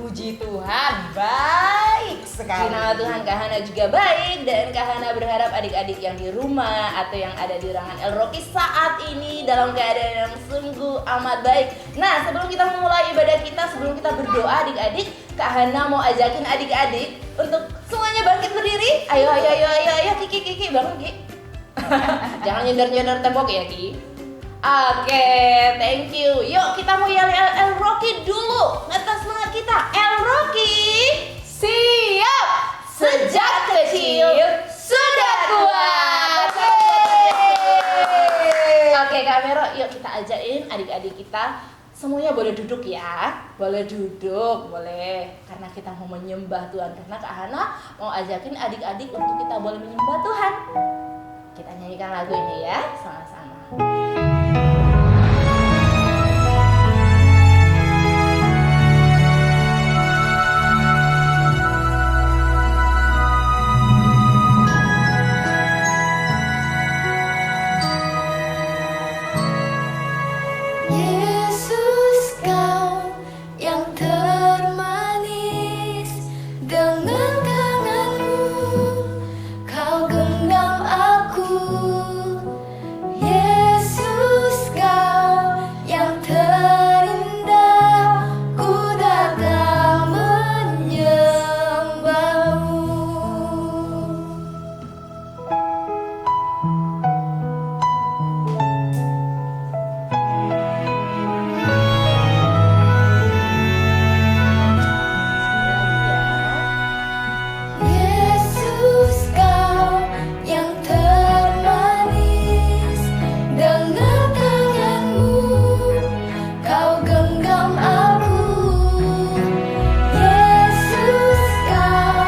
Puji Tuhan, baik sekali. Nama Tuhan, Kak Hana juga baik. Dan Kak Hana berharap adik-adik yang di rumah atau yang ada di ruangan El Rocky saat ini dalam keadaan yang sungguh amat baik. Nah, sebelum kita memulai ibadah kita, sebelum kita berdoa adik-adik, Kak Hana mau ajakin adik-adik untuk semuanya bangkit berdiri. Ayo, Kiki, bangun Ki. Jangan nyender-nyender tembok ya Ki. Oke, thank you. Yuk kita mau yel El Rocky dulu. Ngetes semangat kita. El Rocky, Siap. sejak kecil sudah kuat. Oke Kak Mero, yuk kita ajakin adik-adik kita. Semuanya boleh duduk ya. Boleh duduk, boleh. Karena kita mau menyembah Tuhan. Karena Kak Hana mau ajakin adik-adik untuk kita boleh menyembah Tuhan. Kita nyanyikan lagu ini ya, sama-sama. Yesus, Kau yang termanis, dengan tangan-Mu Kau genggam aku. Yesus, Kau yang terindah, ku datang menyembah-Mu. Yesus, Kau yang termanis, dengan tangan-Mu Kau genggam aku. Yesus, Kau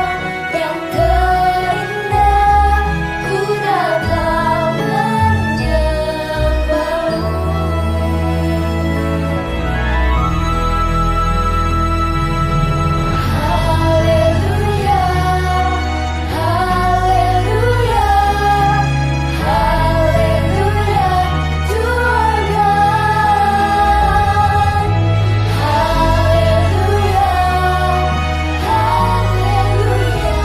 yang terindah, ku datang menyembah-Mu. Haleluya, haleluya, haleluya to our God. Haleluya, haleluya, haleluya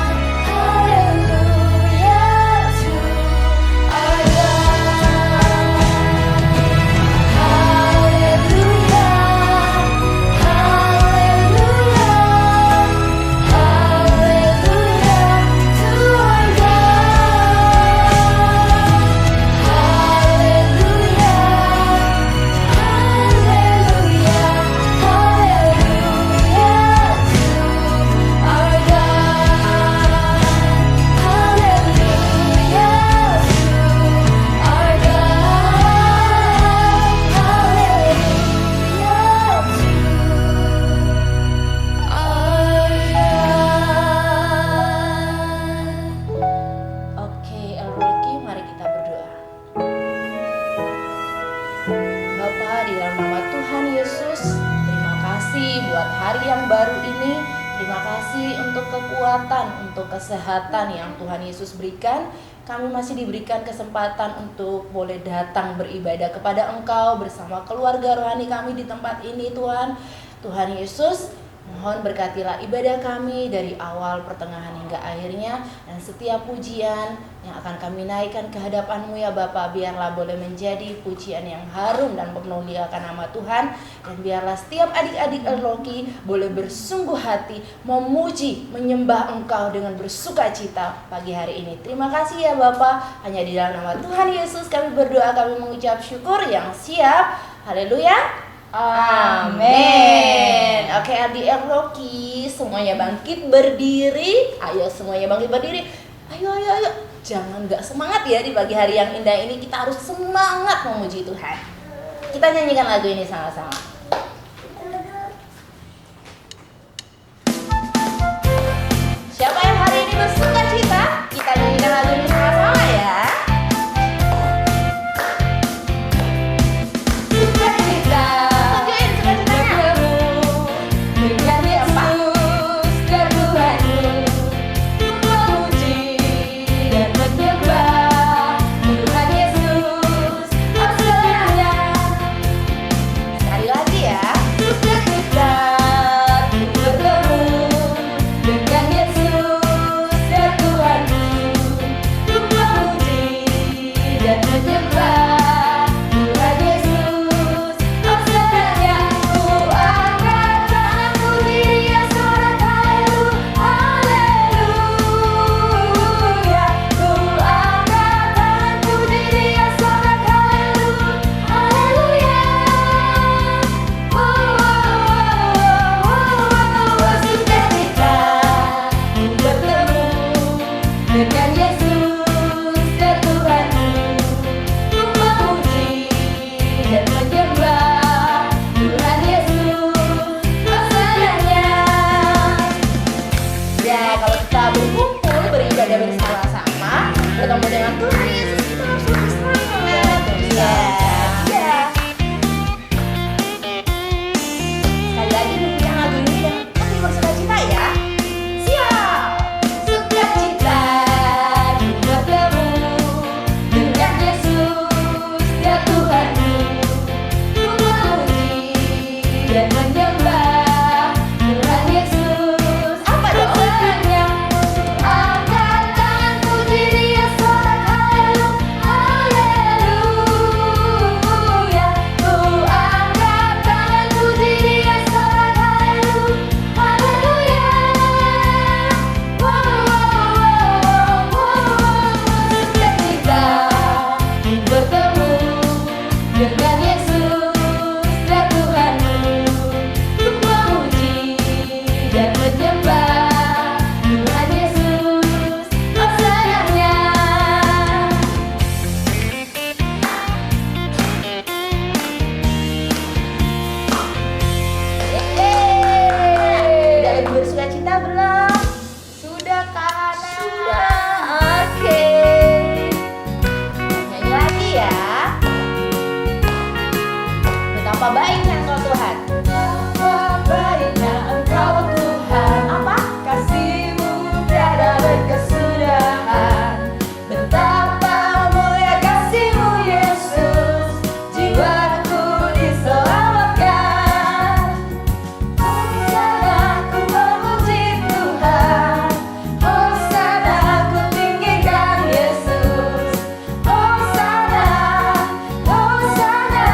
to our Oke, El Rocky, mari kita berdoa. Bapa, di dalam nama Tuhan Yesus, terima kasih buat hari yang baru ini. Terima kasih untuk kekuatan, untuk kesehatan yang Tuhan Yesus berikan. Kami masih diberikan kesempatan untuk boleh datang beribadah kepada Engkau bersama keluarga rohani kami di tempat ini, Tuhan. Tuhan Yesus, mohon berkatilah ibadah kami dari awal, pertengahan hingga akhirnya. Dan setiap pujian yang akan kami naikkan ke hadapan-Mu ya Bapa, biarlah boleh menjadi pujian yang harum dan memuliakan nama Tuhan. Dan biarlah setiap adik-adik El Rocky boleh bersungguh hati memuji, menyembah Engkau dengan bersuka cita pagi hari ini. Terima kasih ya Bapa. Hanya di dalam nama Tuhan Yesus kami berdoa, kami mengucap syukur yang siap. Haleluya. Amin. Oke, adik El Rocky, semuanya bangkit berdiri. Ayo semuanya bangkit berdiri. Ayo. Jangan gak semangat ya di pagi hari yang indah ini. Kita harus semangat memuji Tuhan. Kita nyanyikan lagu ini sama-sama. Siapa yang hari ini bersuka cita? Kita nyanyikan lagu ini sama-sama ya. Sukacita, tunjukin sukacitanya. Dengan Yesus dan Tuhanku, memuji dan menyembah Tuhan Yesus, oh senangnya. Sekali lagi. menyembah Tuhan Yesus, oh sayangnya. Udah lebih bersuka cita belum? Sudah Kak Hana. Sudah, oke. Nyanyi lagi ya. Betapa baiknya Engkau Tuhan. Betapa baiknya Engkau Tuhan. Apa? Kasih-Mu tiada berkesudahan. Betapa mulia kasih-Mu Yesus, jiwaku diselamatkan. Hosana ku memuji Tuhan, Hosana ku tinggikan Yesus. Hosana, Hosana,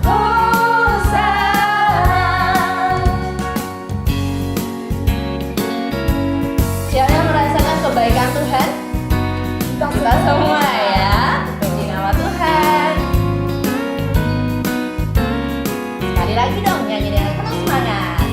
Hosana. Siapa yang merasakan kebaikan Tuhan? Kita semua ya. Puji nama Tuhan. Sekali lagi dong nyanyi dengan penuh semangat.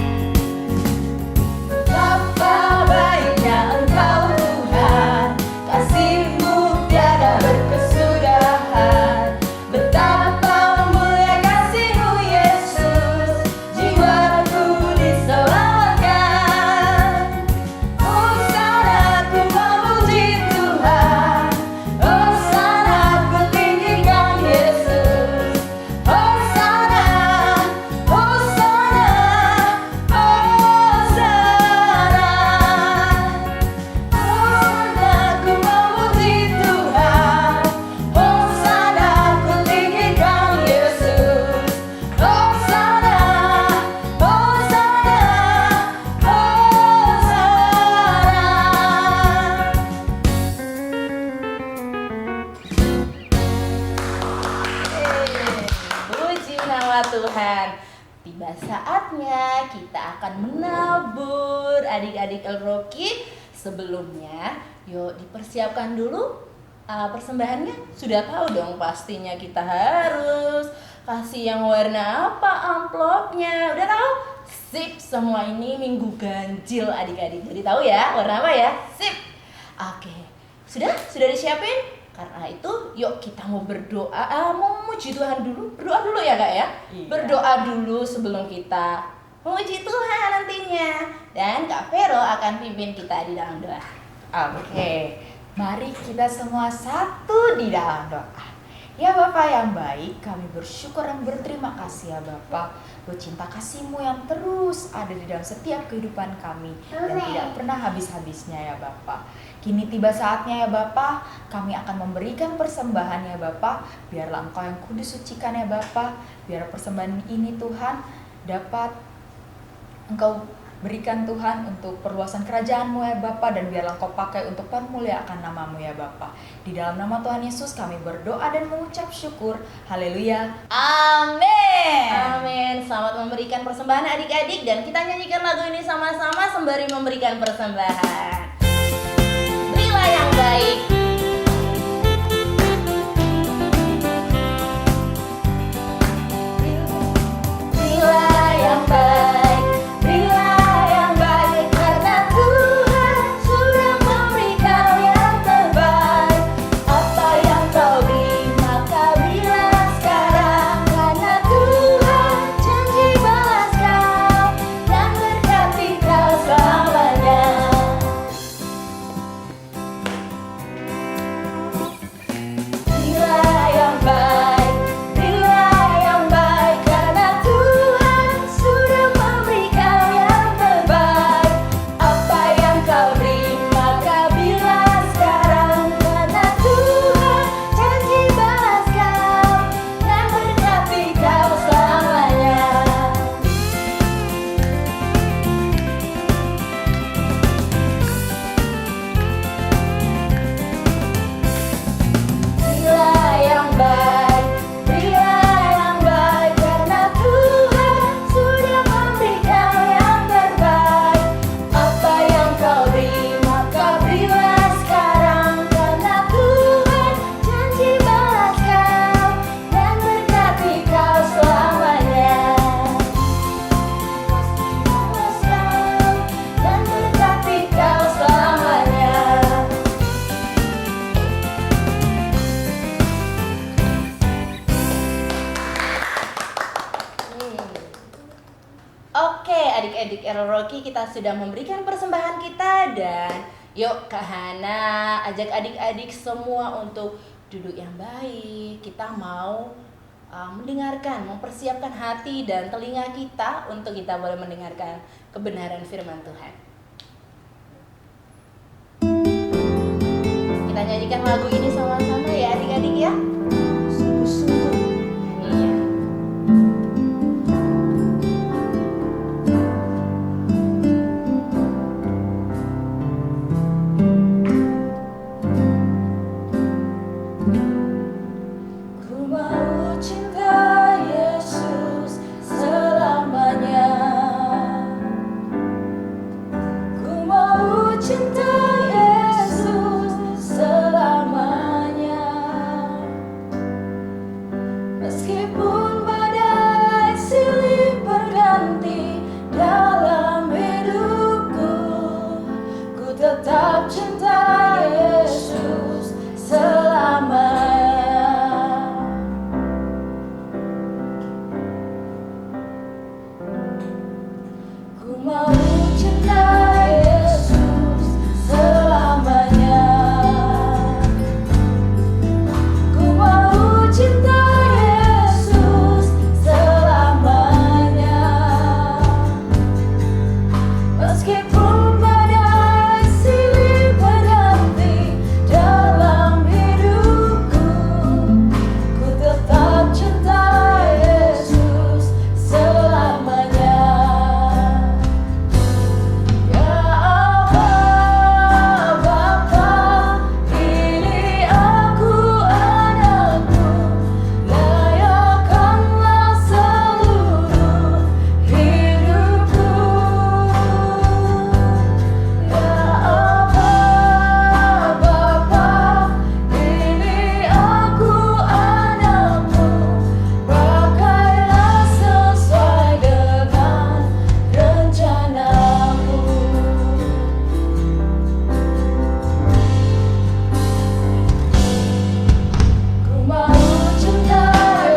Betapa baiknya Engkau Tuhan, kasih-Mu tiada berkesudahan. Betapa mulia kasih-Mu Yesus, jiwaku diselamatkan. Hosana ku memuji Tuhan, Hosana ku tinggikan Yesus. Hosana, Hosana, Hosana. Hosana ku memuji Tuhan, Hosana ku tinggikan Yesus. Hosana, Hosana, Hosana. Puji nama Tuhan. Tiba saatnya kita akan menabur adik-adik El-Roki. Sebelumnya, yuk dipersiapkan dulu persembahannya. Sudah tahu dong pastinya kita harus kasih yang warna apa amplopnya. Udah tahu? Sip, semua ini minggu ganjil adik-adik. Jadi tahu ya warna apa ya? Sip. Oke. Sudah disiapin? Karena itu, yuk kita mau berdoa, mau memuji Tuhan dulu. Berdoa dulu ya Kak ya? Iya. Berdoa dulu sebelum kita memuji Tuhan nantinya. Dan Kak Vero akan pimpin kita di dalam doa. Oke, mari kita semua satu di dalam doa. Ya Bapa yang baik, kami bersyukur dan berterima kasih ya Bapa, buat cinta kasih-Mu yang terus ada di dalam setiap kehidupan kami dan tidak pernah habis-habisnya ya Bapa. Kini tiba saatnya ya Bapa, kami akan memberikan persembahan ya Bapa. Biarlah Engkau yang kudus sucikan ya Bapa. Biar persembahan ini Tuhan dapat Engkau berikan Tuhan untuk perluasan kerajaan-Mu ya Bapa, dan biarlah Engkau pakai untuk permuliaan nama-Mu ya Bapa. Di dalam nama Tuhan Yesus kami berdoa dan mengucap syukur. Haleluya. Amin. Amin. Selamat memberikan persembahan adik-adik, dan kita nyanyikan lagu ini sama-sama sembari memberikan persembahan. Berilah yang baik. Berilah yang baik, berilah yang baik, karena Tuhan sudah memberikan yang terbaik. Apa yang kau beri maka berilah sekarang, karena Tuhan janji balas kau dan berkati kau selamanya. Rocky kita sudah memberikan persembahan kita, dan yuk Kak Hana ajak adik-adik semua untuk duduk yang baik. Kita mau mendengarkan, mempersiapkan hati dan telinga kita untuk kita boleh mendengarkan kebenaran firman Tuhan. Kita nyanyikan lagu ini sama-sama ya adik-adik ya. Sungguh-sungguh. Iya. Ku mau cinta Yesus selamanya. Ku mau cinta Yesus selamanya. Meskipun badai silih berganti dalam hidupku, ku tetap cinta Yesus selamanya. Ku mau cinta Yesus selamanya. Ku mau cinta Yesus selamanya. Meskipun badai silih berganti dalam hidupku, ku tetap cinta Yesus selamanya. Ya Allah Bapa, pilih aku anakmu, layakkanlah seluruh hidupku. Ya Allah Bapa, pilih aku anakmu, pakailah sesuai dengan rencanamu. Ku mau cinta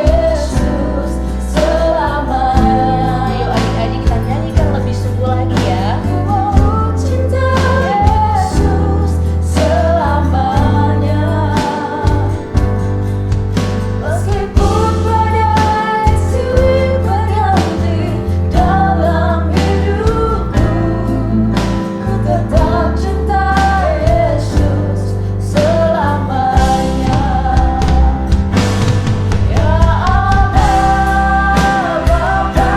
Yesus selamanya. Ayo adik-adik kita nyanyikan lebih sungguh lagi ya. Ku mau cinta Yesus selamanya. Meskipun badai silih berganti dalam hidupku, ku tetap cinta Yesus selamanya. Ya Allah Bapa,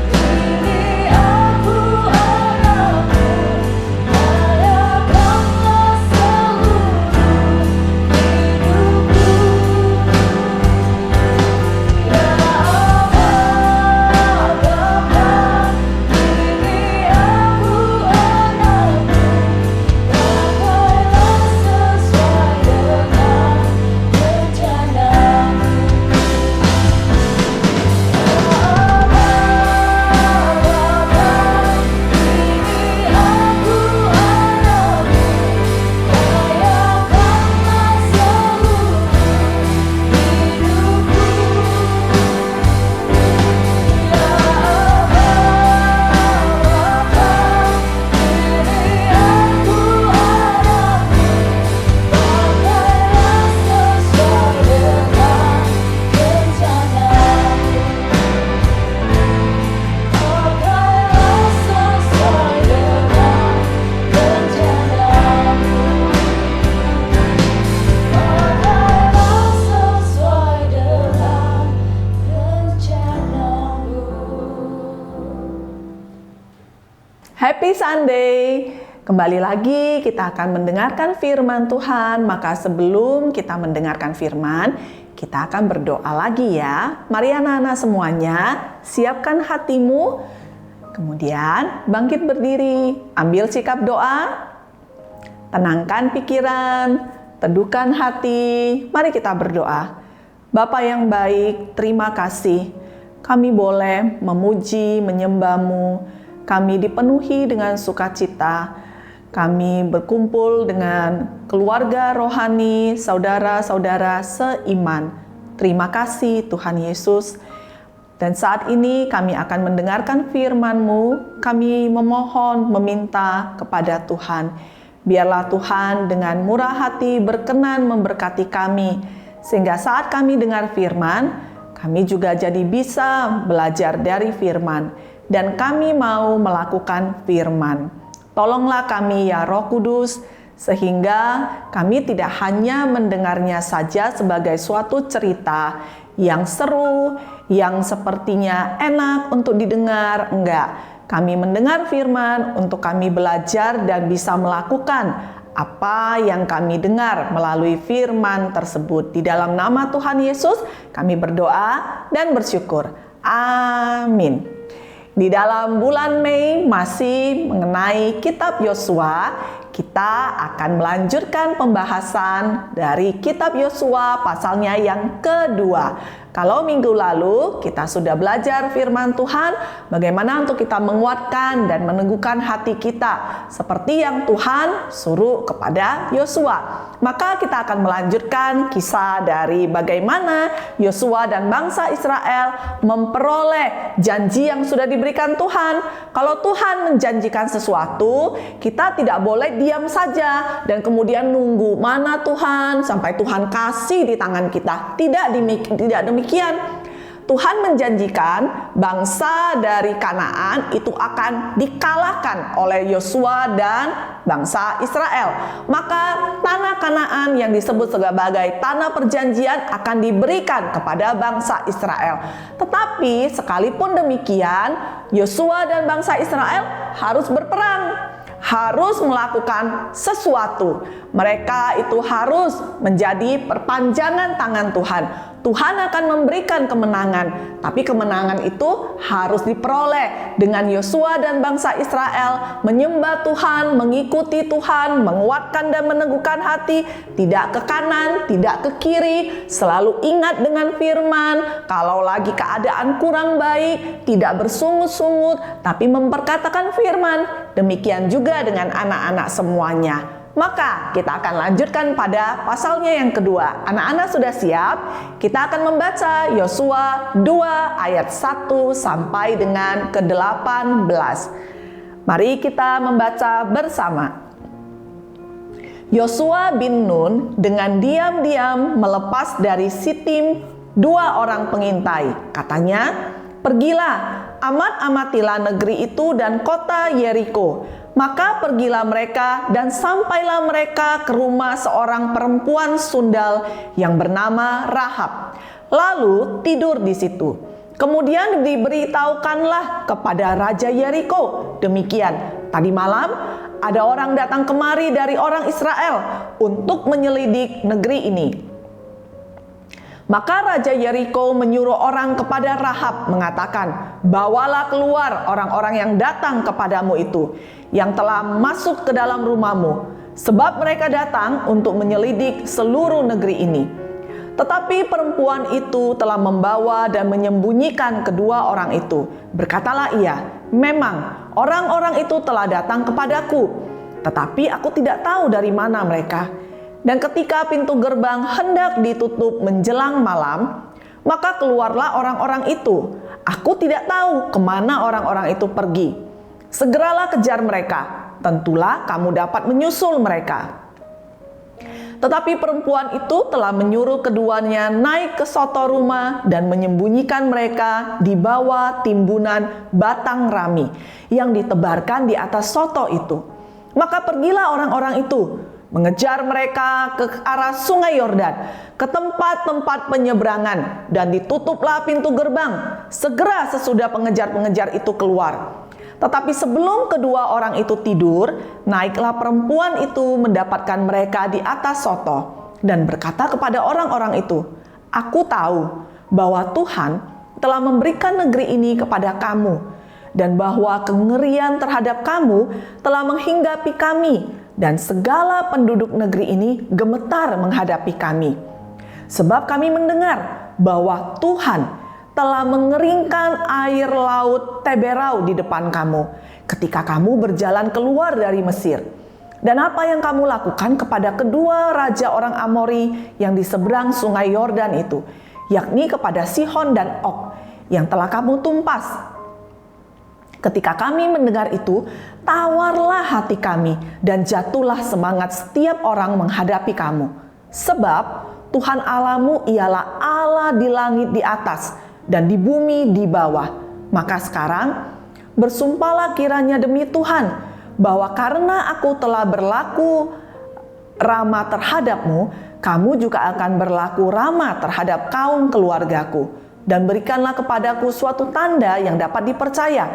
pilih aku anakmu, layakkanlah seluruh hidupku. Ya Allah Bapa, pilih aku anakmu, pakailah sesuai dengan rencanamu. Happy Sunday. Kembali lagi kita akan mendengarkan firman Tuhan. Maka sebelum kita mendengarkan firman, kita akan berdoa lagi ya. Mari anak-anak semuanya, siapkan hatimu. Kemudian bangkit berdiri, ambil sikap doa. Tenangkan pikiran, teduhkan hati. Mari kita berdoa. Bapa yang baik, terima kasih. Kami boleh memuji, menyembah-Mu. Kami dipenuhi dengan sukacita. Kami berkumpul dengan keluarga rohani, saudara-saudara seiman. Terima kasih Tuhan Yesus. Dan saat ini kami akan mendengarkan firman-Mu. Kami memohon, meminta kepada Tuhan. Biarlah Tuhan dengan murah hati berkenan memberkati kami. Sehingga saat kami dengar firman, kami juga jadi bisa belajar dari firman. Dan kami mau melakukan firman. Tolonglah kami ya Roh Kudus, sehingga kami tidak hanya mendengarnya saja sebagai suatu cerita yang seru, yang sepertinya enak untuk didengar. Enggak, kami mendengar firman untuk kami belajar dan bisa melakukan apa yang kami dengar melalui firman tersebut. Di dalam nama Tuhan Yesus kami berdoa dan bersyukur. Amin. Di dalam bulan Mei masih mengenai kitab Yosua, kita akan melanjutkan pembahasan dari kitab Yosua pasalnya yang kedua. Kalau minggu lalu kita sudah belajar firman Tuhan, bagaimana untuk kita menguatkan dan meneguhkan hati kita seperti yang Tuhan suruh kepada Yosua. Maka kita akan melanjutkan kisah dari bagaimana Yosua dan bangsa Israel memperoleh janji yang sudah diberikan Tuhan. Kalau Tuhan menjanjikan sesuatu, kita tidak boleh diam saja dan kemudian nunggu mana Tuhan sampai Tuhan kasih di tangan kita. Tidak demikian. Tuhan menjanjikan bangsa dari Kanaan itu akan dikalahkan oleh Yosua dan bangsa Israel. Maka tanah Kanaan yang disebut sebagai tanah perjanjian akan diberikan kepada bangsa Israel. Tetapi sekalipun demikian, Yosua dan bangsa Israel harus berperang, harus melakukan sesuatu. Mereka itu harus menjadi perpanjangan tangan Tuhan. Tuhan akan memberikan kemenangan, tapi kemenangan itu harus diperoleh dengan Yosua dan bangsa Israel menyembah Tuhan, mengikuti Tuhan, menguatkan dan meneguhkan hati, tidak ke kanan, tidak ke kiri, selalu ingat dengan firman. Kalau lagi keadaan kurang baik, tidak bersungut-sungut, tapi memperkatakan firman. Demikian juga dengan anak-anak semuanya. Maka kita akan lanjutkan pada pasalnya yang kedua. Anak-anak sudah siap? Kita akan membaca Yosua 2 ayat 1 sampai dengan ke-18. Mari kita membaca bersama. Yosua bin Nun dengan diam-diam melepas dari Sitim 2 orang pengintai. Katanya, "Pergilah, amat-amatilah negeri itu dan kota Yeriko." Maka pergilah mereka dan sampailah mereka ke rumah seorang perempuan sundal yang bernama Rahab. Lalu tidur di situ. Kemudian diberitahukanlah kepada Raja Yeriko, demikian, "Tadi malam ada orang datang kemari dari orang Israel untuk menyelidik negeri ini." Maka Raja Yeriko menyuruh orang kepada Rahab mengatakan, "Bawalah keluar orang-orang yang datang kepadamu itu, yang telah masuk ke dalam rumahmu, sebab mereka datang untuk menyelidik seluruh negeri ini." Tetapi perempuan itu telah membawa dan menyembunyikan kedua orang itu. Berkatalah ia, "Memang orang-orang itu telah datang kepadaku, tetapi aku tidak tahu dari mana mereka." Dan ketika pintu gerbang hendak ditutup menjelang malam, maka keluarlah orang-orang itu. Aku tidak tahu kemana orang-orang itu pergi. Segeralah kejar mereka, tentulah kamu dapat menyusul mereka. Tetapi perempuan itu telah menyuruh keduanya naik ke soto rumah dan menyembunyikan mereka di bawah timbunan batang rami yang ditebarkan di atas soto itu. Maka pergilah orang-orang itu, mengejar mereka ke arah sungai Yordan, ke tempat-tempat penyeberangan, dan ditutuplah pintu gerbang. Segera sesudah pengejar-pengejar itu keluar. Tetapi sebelum kedua orang itu tidur, naiklah perempuan itu mendapatkan mereka di atas soto, dan berkata kepada orang-orang itu, "Aku tahu bahwa Tuhan telah memberikan negeri ini kepada kamu, dan bahwa kengerian terhadap kamu telah menghinggapi kami, dan segala penduduk negeri ini gemetar menghadapi kami. Sebab kami mendengar bahwa Tuhan telah mengeringkan air laut Teberau di depan kamu ketika kamu berjalan keluar dari Mesir. Dan apa yang kamu lakukan kepada kedua raja orang Amori yang di seberang sungai Yordan itu, yakni kepada Sihon dan Og, yang telah kamu tumpas. Ketika kami mendengar itu, tawarlah hati kami dan jatuhlah semangat setiap orang menghadapi kamu. Sebab Tuhan Allahmu ialah Allah di langit di atas dan di bumi di bawah. Maka sekarang bersumpahlah kiranya demi Tuhan, bahwa karena aku telah berlaku ramah terhadapmu, kamu juga akan berlaku ramah terhadap kaum keluargaku. Dan berikanlah kepadaku suatu tanda yang dapat dipercaya,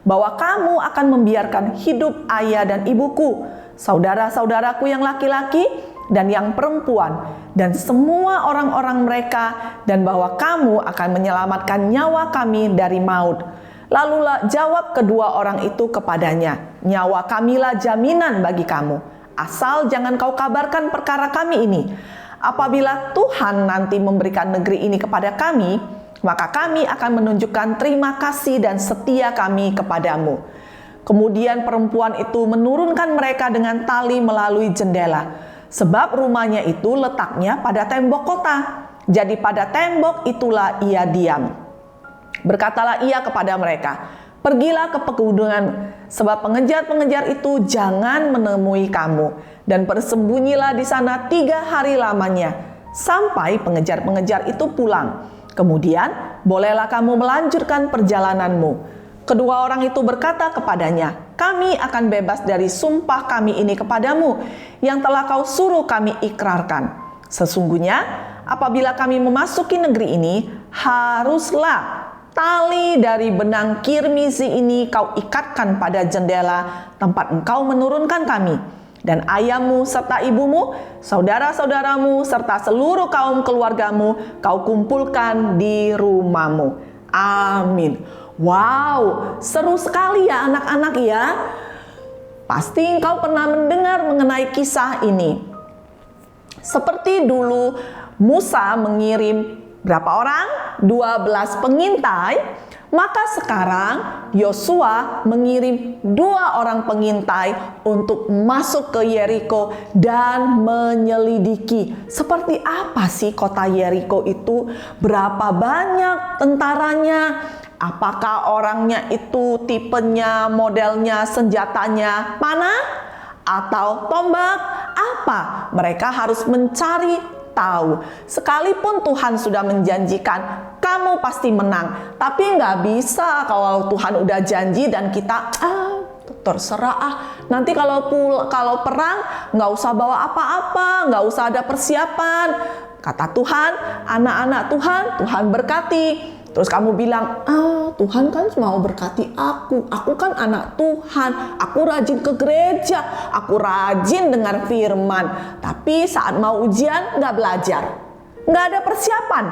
bahwa kamu akan membiarkan hidup ayah dan ibuku, saudara-saudaraku yang laki-laki dan yang perempuan, dan semua orang-orang mereka, dan bahwa kamu akan menyelamatkan nyawa kami dari maut. Lalu jawab kedua orang itu kepadanya, nyawa kamilah jaminan bagi kamu, asal jangan kau kabarkan perkara kami ini. Apabila Tuhan nanti memberikan negeri ini kepada kami, maka kami akan menunjukkan terima kasih dan setia kami kepadamu. Kemudian perempuan itu menurunkan mereka dengan tali melalui jendela, sebab rumahnya itu letaknya pada tembok kota. Jadi pada tembok itulah ia diam. Berkatalah ia kepada mereka, pergilah ke pegunungan, sebab pengejar-pengejar itu jangan menemui kamu, dan bersembunyilah di sana 3 hari lamanya, sampai pengejar-pengejar itu pulang. Kemudian bolehlah kamu melanjutkan perjalananmu. Kedua orang itu berkata kepadanya, kami akan bebas dari sumpah kami ini kepadamu, yang telah kau suruh kami ikrarkan. Sesungguhnya apabila kami memasuki negeri ini, haruslah tali dari benang kirmizi ini kau ikatkan pada jendela tempat engkau menurunkan kami. Dan ayahmu serta ibumu, saudara-saudaramu, serta seluruh kaum keluargamu kau kumpulkan di rumahmu. Amin. Wow, seru sekali ya anak-anak ya. Pasti engkau pernah mendengar mengenai kisah ini. Seperti dulu Musa mengirim berapa orang? 12 pengintai. Maka sekarang Yosua mengirim 2 orang pengintai untuk masuk ke Yeriko dan menyelidiki seperti apa sih kota Yeriko itu, berapa banyak tentaranya, apakah orangnya itu tipenya, modelnya, senjatanya panah atau tombak, apa mereka harus mencari tahu. Sekalipun Tuhan sudah menjanjikan kamu pasti menang, tapi nggak bisa kalau Tuhan udah janji dan kita terserah nanti kalau perang nggak usah bawa apa-apa, nggak usah ada persiapan. Kata Tuhan, anak-anak Tuhan berkati. Terus kamu bilang, Tuhan kan mau berkati aku kan anak Tuhan, aku rajin ke gereja, aku rajin dengar firman. Tapi saat mau ujian nggak belajar, nggak ada persiapan.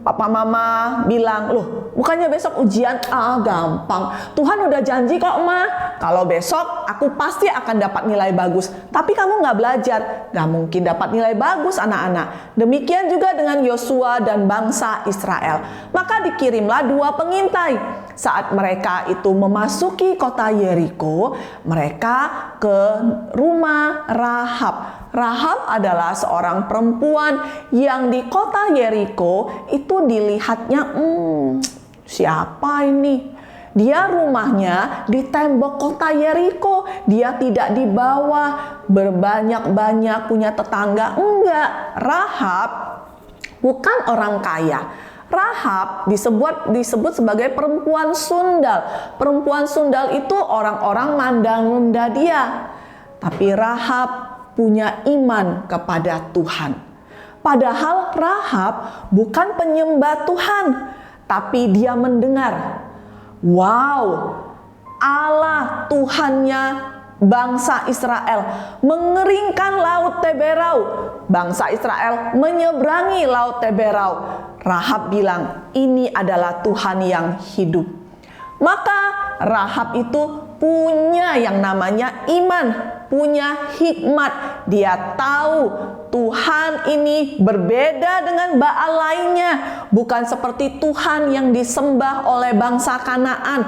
Papa mama bilang, loh bukannya besok ujian? Gampang, Tuhan udah janji kok Ma, kalau besok aku pasti akan dapat nilai bagus. Tapi kamu nggak belajar, nggak mungkin dapat nilai bagus anak-anak. Demikian juga dengan Yosua dan bangsa Israel. Maka dikirimlah 2 pengintai. Saat mereka itu memasuki kota Yeriko, mereka ke rumah Rahab. Rahab adalah seorang perempuan yang di kota Yeriko itu dilihatnya, siapa ini? Dia rumahnya di tembok kota Yeriko. Dia tidak di bawah, berbanyak-banyak punya tetangga. Enggak, Rahab bukan orang kaya. Rahab disebut sebagai perempuan sundal. Perempuan sundal itu orang-orang mandang rendah dia. Tapi Rahab punya iman kepada Tuhan. Padahal Rahab bukan penyembah Tuhan, tapi dia mendengar, wow, Allah Tuhannya bangsa Israel mengeringkan laut Teberau. Bangsa Israel menyeberangi laut Teberau. Rahab bilang, ini adalah Tuhan yang hidup. Maka Rahab itu punya yang namanya iman, punya hikmat. Dia tahu Tuhan ini berbeda dengan Baal lainnya. Bukan seperti Tuhan yang disembah oleh bangsa Kanaan.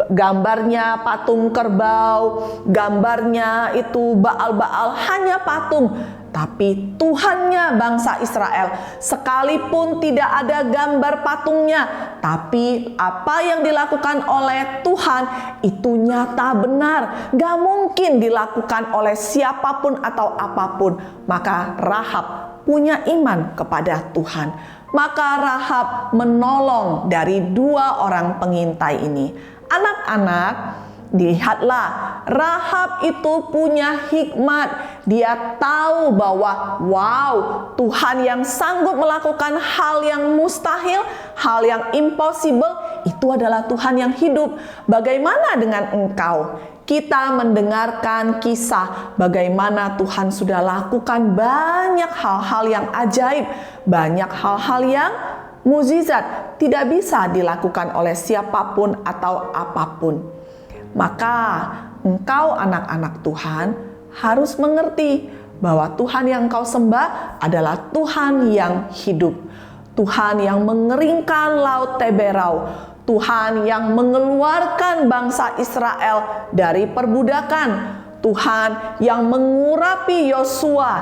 gambarnya patung kerbau, gambarnya itu Baal-Baal, hanya patung. Tapi Tuhannya bangsa Israel, sekalipun tidak ada gambar patungnya, tapi apa yang dilakukan oleh Tuhan itu nyata benar, gak mungkin dilakukan oleh siapapun atau apapun. Maka Rahab punya iman kepada Tuhan. Maka Rahab menolong dari 2 orang pengintai ini. Anak-anak, lihatlah, Rahab itu punya hikmat. Dia tahu bahwa Tuhan yang sanggup melakukan hal yang mustahil, hal yang impossible, itu adalah Tuhan yang hidup. Bagaimana dengan engkau? Kita mendengarkan kisah bagaimana Tuhan sudah lakukan banyak hal-hal yang ajaib, banyak hal-hal yang mukjizat, tidak bisa dilakukan oleh siapapun atau apapun. Maka engkau anak-anak Tuhan harus mengerti bahwa Tuhan yang kau sembah adalah Tuhan yang hidup. Tuhan yang mengeringkan laut Teberau. Tuhan yang mengeluarkan bangsa Israel dari perbudakan. Tuhan yang mengurapi Yosua.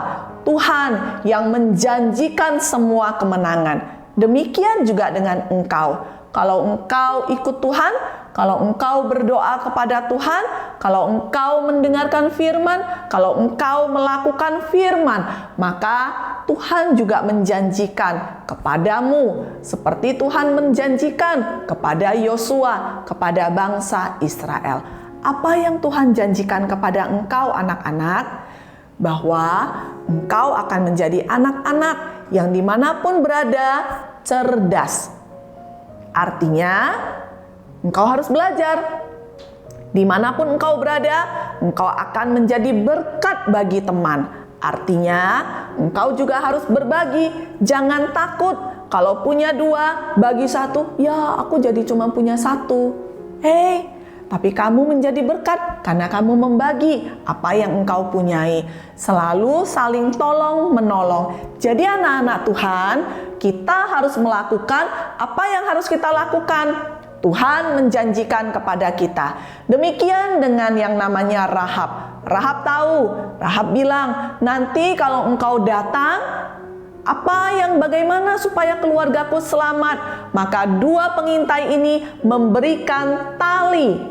Tuhan yang menjanjikan semua kemenangan. Demikian juga dengan engkau. Kalau engkau ikut Tuhan, kalau engkau berdoa kepada Tuhan, kalau engkau mendengarkan firman, kalau engkau melakukan firman, maka Tuhan juga menjanjikan kepadamu seperti Tuhan menjanjikan kepada Yosua, kepada bangsa Israel. Apa yang Tuhan janjikan kepada engkau anak-anak? Bahwa engkau akan menjadi anak-anak yang dimanapun berada cerdas. Artinya engkau harus belajar. Dimanapun engkau berada, engkau akan menjadi berkat bagi teman. Artinya engkau juga harus berbagi. Jangan takut kalau punya 2, bagi 1. Ya, aku jadi cuma punya 1. Tapi kamu menjadi berkat karena kamu membagi apa yang engkau punyai. Selalu saling tolong menolong. Jadi anak-anak Tuhan, kita harus melakukan apa yang harus kita lakukan. Tuhan menjanjikan kepada kita. Demikian dengan yang namanya Rahab. Rahab tahu, Rahab bilang, nanti kalau engkau datang, bagaimana supaya keluargaku selamat? Maka 2 pengintai ini memberikan tali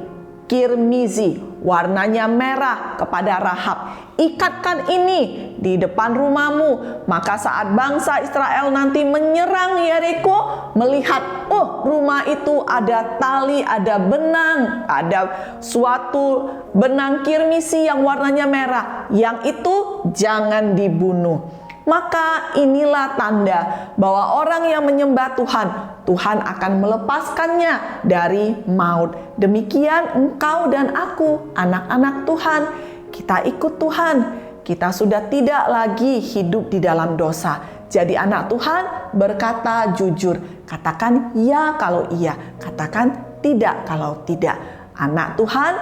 kirmizi, warnanya merah kepada Rahab. Ikatkan ini di depan rumahmu. Maka saat bangsa Israel nanti menyerang Yeriko, melihat, rumah itu ada tali, ada benang, ada suatu benang kirmizi yang warnanya merah. Yang itu jangan dibunuh. Maka inilah tanda bahwa orang yang menyembah Tuhan, Tuhan akan melepaskannya dari maut. Demikian engkau dan aku, anak-anak Tuhan. Kita ikut Tuhan. Kita sudah tidak lagi hidup di dalam dosa. Jadi anak Tuhan berkata jujur. Katakan ya kalau iya. Katakan tidak kalau tidak. Anak Tuhan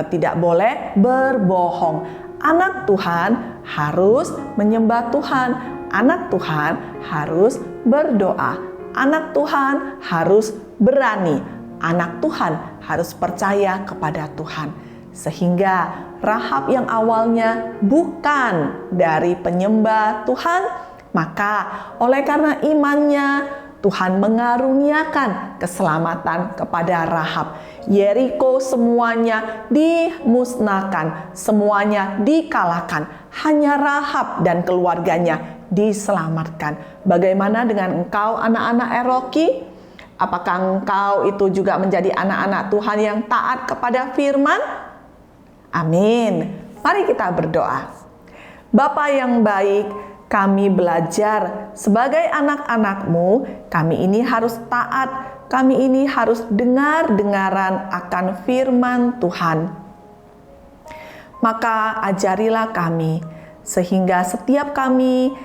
tidak boleh berbohong. Anak Tuhan harus menyembah Tuhan. Anak Tuhan harus berdoa. Anak Tuhan harus berani. Anak Tuhan harus percaya kepada Tuhan. Sehingga Rahab yang awalnya bukan dari penyembah Tuhan, maka oleh karena imannya Tuhan mengaruniakan keselamatan kepada Rahab. Yeriko semuanya dimusnahkan, semuanya dikalahkan. Hanya Rahab dan keluarganya diselamatkan. Bagaimana dengan engkau anak-anak Eroki? Apakah engkau itu juga menjadi anak-anak Tuhan yang taat kepada firman? Amin. Mari kita berdoa. Bapa yang baik, kami belajar sebagai anak-anak-Mu, kami ini harus taat, kami ini harus dengar-dengaran akan firman Tuhan. Maka ajarilah kami, sehingga setiap kami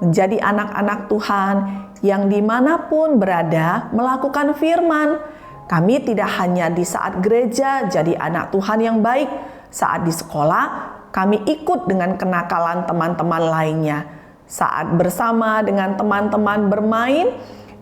menjadi anak-anak Tuhan yang dimanapun berada melakukan firman. Kami tidak hanya di saat gereja jadi anak Tuhan yang baik, saat di sekolah kami ikut dengan kenakalan teman-teman lainnya. Saat bersama dengan teman-teman bermain,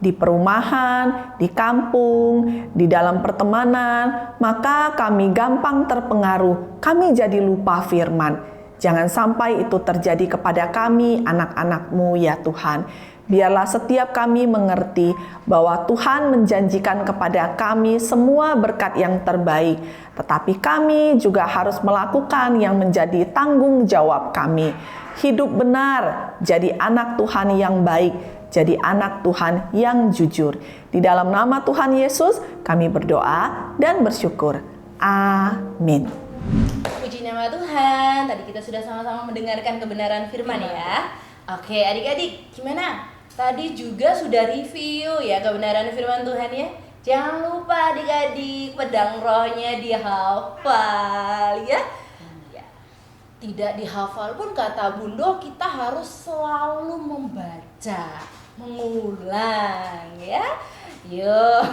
di perumahan, di kampung, di dalam pertemanan, maka kami gampang terpengaruh, kami jadi lupa firman. Jangan sampai itu terjadi kepada kami, anak-anak-Mu ya Tuhan. Biarlah setiap kami mengerti bahwa Tuhan menjanjikan kepada kami semua berkat yang terbaik, tetapi kami juga harus melakukan yang menjadi tanggung jawab kami. Hidup benar, jadi anak Tuhan yang baik, jadi anak Tuhan yang jujur. Di dalam nama Tuhan Yesus, kami berdoa dan bersyukur. Amin. Puji nama Tuhan. Tadi kita sudah sama-sama mendengarkan kebenaran firman ya. Oke, adik-adik, gimana? Tadi juga sudah review ya kebenaran firman Tuhan ya. Jangan lupa adik-adik, pedang rohnya dihafal ya. Tidak dihafal pun kata Bundo, kita harus selalu membaca, mengulang ya. Yuk,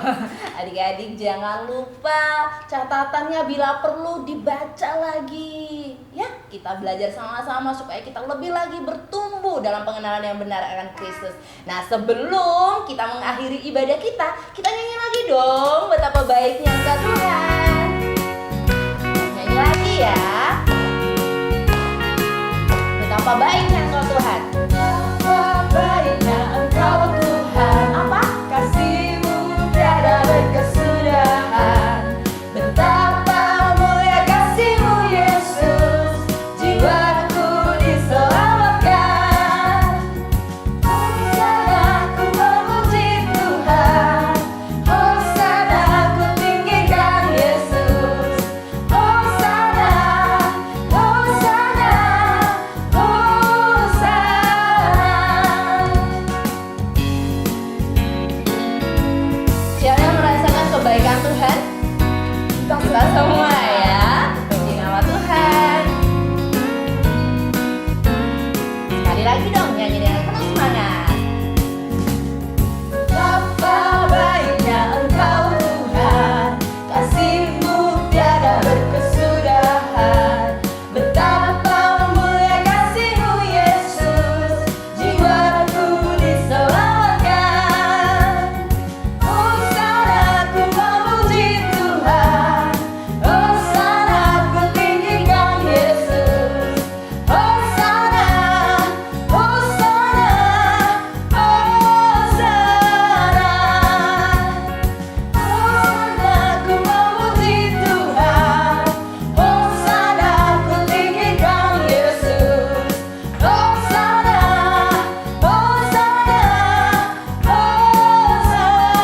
adik-adik jangan lupa catatannya bila perlu dibaca lagi. Ya, kita belajar sama-sama supaya kita lebih lagi bertumbuh dalam pengenalan yang benar akan Kristus. Nah, sebelum kita mengakhiri ibadah kita nyanyi lagi dong betapa baiknya Engkau Tuhan. Nyanyi lagi ya. Betapa baiknya Engkau Tuhan. Betapa baiknya Engkau Tuhan, Apa? kasih-Mu tiada berkesudahan. Betapa mulia kasih-Mu Yesus, jiwaku diselamatkan. Hosana ku memuji Tuhan, hosana ku tinggikan Yesus. Hosana, hosana, hosana. Siapa yang merasakan kebaikan Tuhan? Kita semua ya. Puji nama Tuhan. Sekali lagi dong nyanyi dengan penuh semangat. Betapa baiknya Engkau Tuhan, kasih-Mu tiada berkesudahan. Betapa mulia kasih-Mu Yesus, jiwaku diselamatkan. Hosana ku memuji Tuhan, hosana ku tinggikan Yesus. Hosana, hosana, hosana. Hosana ku memuji Tuhan, hosana ku tinggikan Yesus. Hosana, hosana, hosana.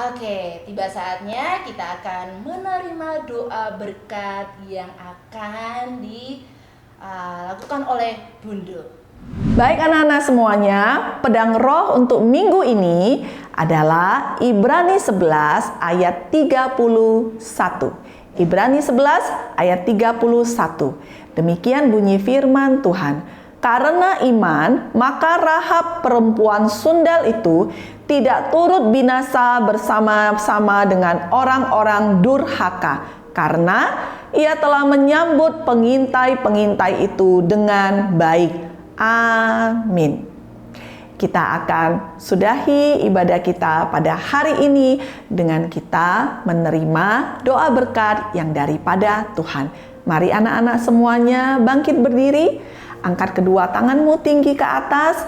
Oke, tiba saatnya kita akan menerima doa berkat yang akan dilakukan oleh Bundo. Baik anak-anak semuanya, pedang roh untuk minggu ini adalah Ibrani 11 ayat 31. Ibrani 11 ayat 31. Demikian bunyi firman Tuhan. Karena iman, maka Rahab perempuan sundal itu tidak turut binasa bersama-sama dengan orang-orang durhaka, karena ia telah menyambut pengintai-pengintai itu dengan baik. Amin. Kita akan sudahi ibadah kita pada hari ini dengan kita menerima doa berkat yang daripada Tuhan. Mari anak-anak semuanya bangkit berdiri, angkat kedua tanganmu tinggi ke atas,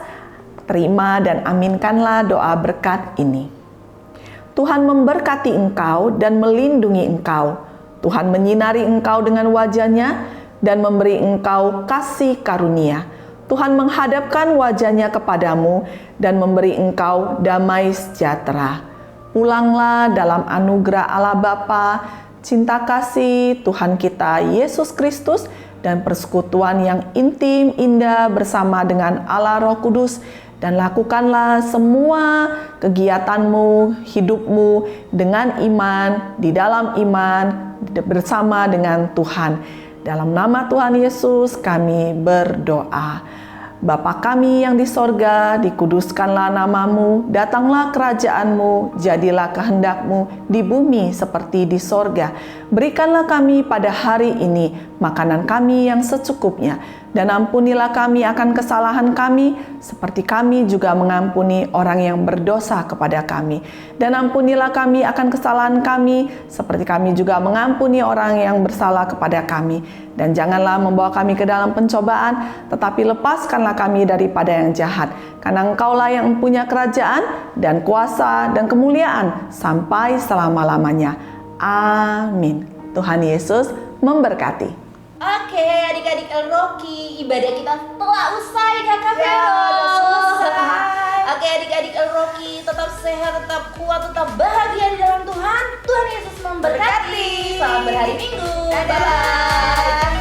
terima dan aminkanlah doa berkat ini. Tuhan memberkati engkau dan melindungi engkau. Tuhan menyinari engkau dengan wajah-Nya dan memberi engkau kasih karunia. Tuhan menghadapkan wajah-Nya kepadamu dan memberi engkau damai sejahtera. Pulanglah dalam anugerah Allah Bapa, cinta kasih Tuhan kita Yesus Kristus, dan persekutuan yang intim indah bersama dengan Allah Roh Kudus, dan lakukanlah semua kegiatanmu, hidupmu dengan iman, di dalam iman, bersama dengan Tuhan. Dalam nama Tuhan Yesus kami berdoa. Bapa kami yang di sorga, dikuduskanlah namamu, datanglah kerajaanmu, jadilah kehendakmu di bumi seperti di sorga. Berikanlah kami pada hari ini makanan kami yang secukupnya, dan ampunilah kami akan kesalahan kami, seperti kami juga mengampuni orang yang berdosa kepada kami. Dan ampunilah kami akan kesalahan kami, seperti kami juga mengampuni orang yang bersalah kepada kami. Dan janganlah membawa kami ke dalam pencobaan, tetapi lepaskanlah kami daripada yang jahat. Karena Engkaulah yang punya kerajaan dan kuasa dan kemuliaan sampai selama-lamanya. Amin. Tuhan Yesus memberkati. Oke, adik-adik El Rocky, ibadah kita telah usai Kakak Ya, Vero. udah selesai. Oke, adik-adik El Rocky, tetap sehat, tetap kuat, tetap bahagia di dalam Tuhan. Tuhan Yesus memberkati. Selamat berhari Minggu. Dadah. Bye.